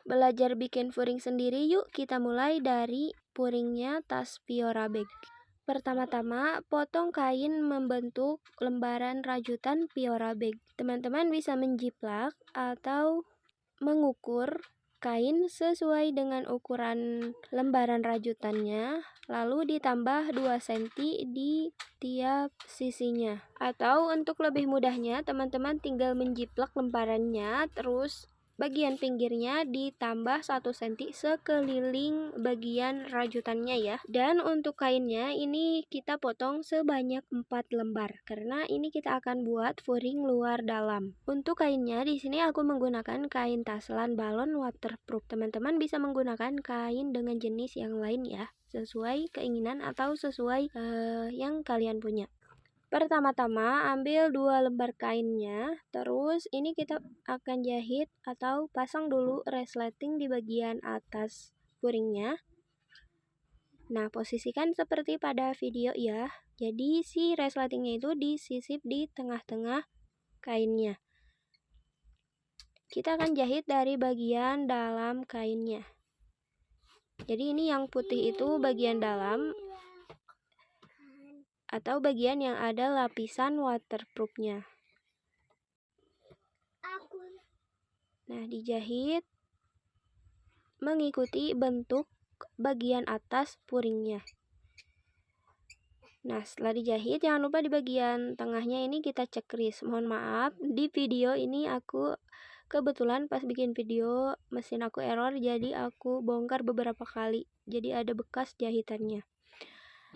Belajar bikin furing sendiri yuk. Kita mulai dari furingnya tas Fiora Bag. Pertama-tama, potong kain membentuk lembaran rajutan Fiora Bag. Teman-teman bisa menjiplak atau mengukur kain sesuai dengan ukuran lembaran rajutannya, lalu ditambah 2 cm di tiap sisinya. Atau untuk lebih mudahnya, teman-teman tinggal menjiplak lembarannya, terus bagian pinggirnya ditambah 1 cm sekeliling bagian rajutannya ya. Dan untuk kainnya ini kita potong sebanyak 4 lembar karena ini kita akan buat furing luar dalam. Untuk kainnya di sini aku menggunakan kain taslan balon waterproof. Teman-teman bisa menggunakan kain dengan jenis yang lain ya, sesuai keinginan atau sesuai yang kalian punya. Pertama-tama ambil 2 lembar kainnya, terus ini kita akan jahit atau pasang dulu resleting di bagian atas furingnya. Nah, posisikan seperti pada video ya. Jadi si resletingnya itu disisip di tengah-tengah kainnya. Kita akan jahit dari bagian dalam kainnya. Jadi ini yang putih itu bagian dalam atau bagian yang ada lapisan waterproofnya. Nah, dijahit mengikuti bentuk bagian atas furingnya. Nah, setelah dijahit jangan lupa di bagian tengahnya ini kita cekris. Mohon maaf, di video ini aku kebetulan pas bikin video mesin aku error, jadi aku bongkar beberapa kali. Jadi ada bekas jahitannya.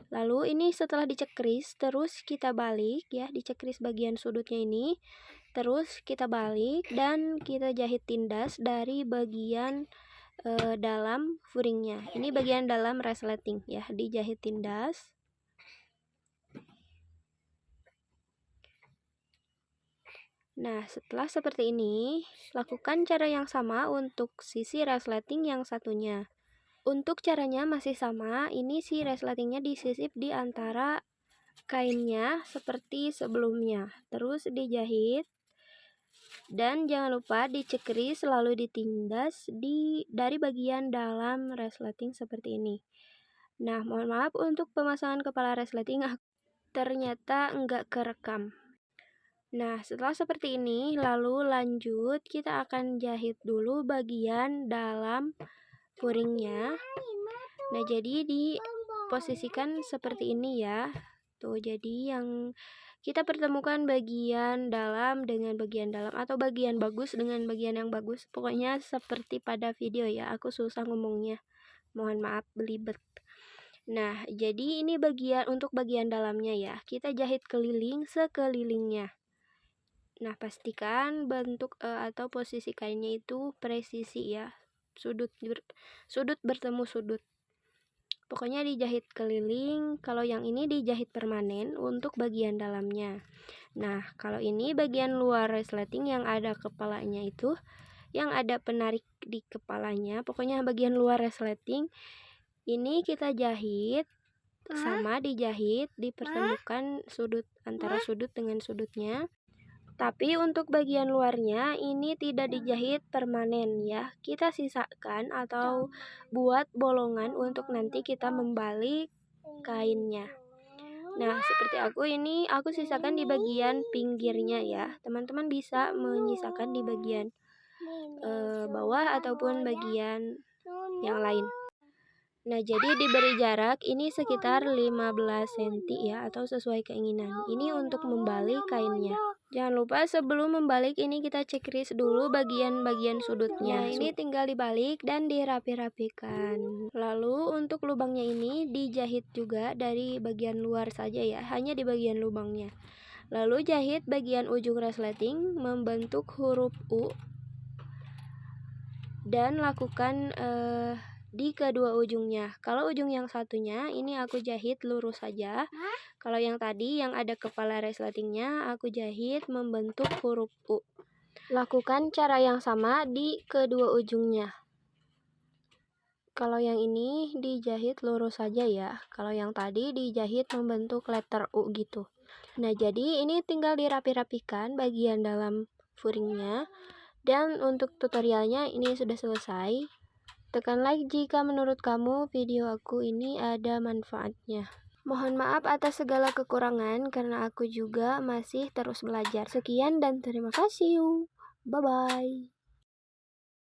Lalu ini setelah dicekris, terus kita balik ya, dicekris bagian sudutnya ini. Terus kita balik dan kita jahit tindas dari bagian dalam furingnya. Ini bagian dalam resleting ya, dijahit tindas. Nah, setelah seperti ini, lakukan cara yang sama untuk sisi resleting yang satunya. Untuk caranya masih sama, ini si resletingnya disisip di antara kainnya seperti sebelumnya. Terus dijahit dan jangan lupa dicekris lalu ditindas dari bagian dalam resleting seperti ini. Nah, mohon maaf untuk pemasangan kepala resleting ternyata enggak kerekam. Nah, setelah seperti ini, lalu lanjut kita akan jahit dulu bagian dalam furingnya. Nah, jadi diposisikan seperti ini ya. Tuh, jadi yang kita pertemukan bagian dalam dengan bagian dalam atau bagian bagus dengan bagian yang bagus. Pokoknya seperti pada video ya. Aku susah ngomongnya. Mohon maaf belibet. Nah, jadi ini untuk bagian dalamnya ya. Kita jahit keliling sekelilingnya. Nah, pastikan bentuk atau posisi kainnya itu presisi ya. Sudut bertemu sudut. Pokoknya dijahit keliling. Kalau yang ini dijahit permanen untuk bagian dalamnya. Nah, kalau ini bagian luar resleting yang ada kepalanya itu, yang ada penarik di kepalanya, pokoknya bagian luar resleting ini kita jahit sama dijahit, dipertemukan sudut antara sudut dengan sudutnya. Tapi untuk bagian luarnya ini tidak dijahit permanen ya. Kita sisakan atau buat bolongan untuk nanti kita membalik kainnya. Nah, seperti aku sisakan di bagian pinggirnya ya. Teman-teman bisa menyisakan di bagian bawah ataupun bagian yang lain. Nah, jadi diberi jarak ini sekitar 15 cm ya, atau sesuai keinginan. Ini untuk membalik kainnya. Jangan lupa sebelum membalik ini kita cekris dulu bagian-bagian sudutnya. Nah, ini tinggal dibalik dan dirapi-rapikan. Lalu untuk lubangnya ini dijahit juga dari bagian luar saja ya, hanya di bagian lubangnya. Lalu jahit bagian ujung resleting membentuk huruf U dan lakukan di kedua ujungnya. Kalau ujung yang satunya ini aku jahit lurus saja. Kalau yang tadi yang ada kepala resletingnya aku jahit membentuk huruf U. Lakukan cara yang sama di kedua ujungnya. Kalau yang ini dijahit lurus saja ya. Kalau yang tadi dijahit membentuk letter U gitu. Nah, jadi ini tinggal dirapi-rapikan bagian dalam furingnya Dan untuk tutorialnya ini sudah selesai. Tekan like jika menurut kamu video aku ini ada manfaatnya. Mohon maaf atas segala kekurangan karena aku juga masih terus belajar. Sekian dan terima kasih. Bye-bye.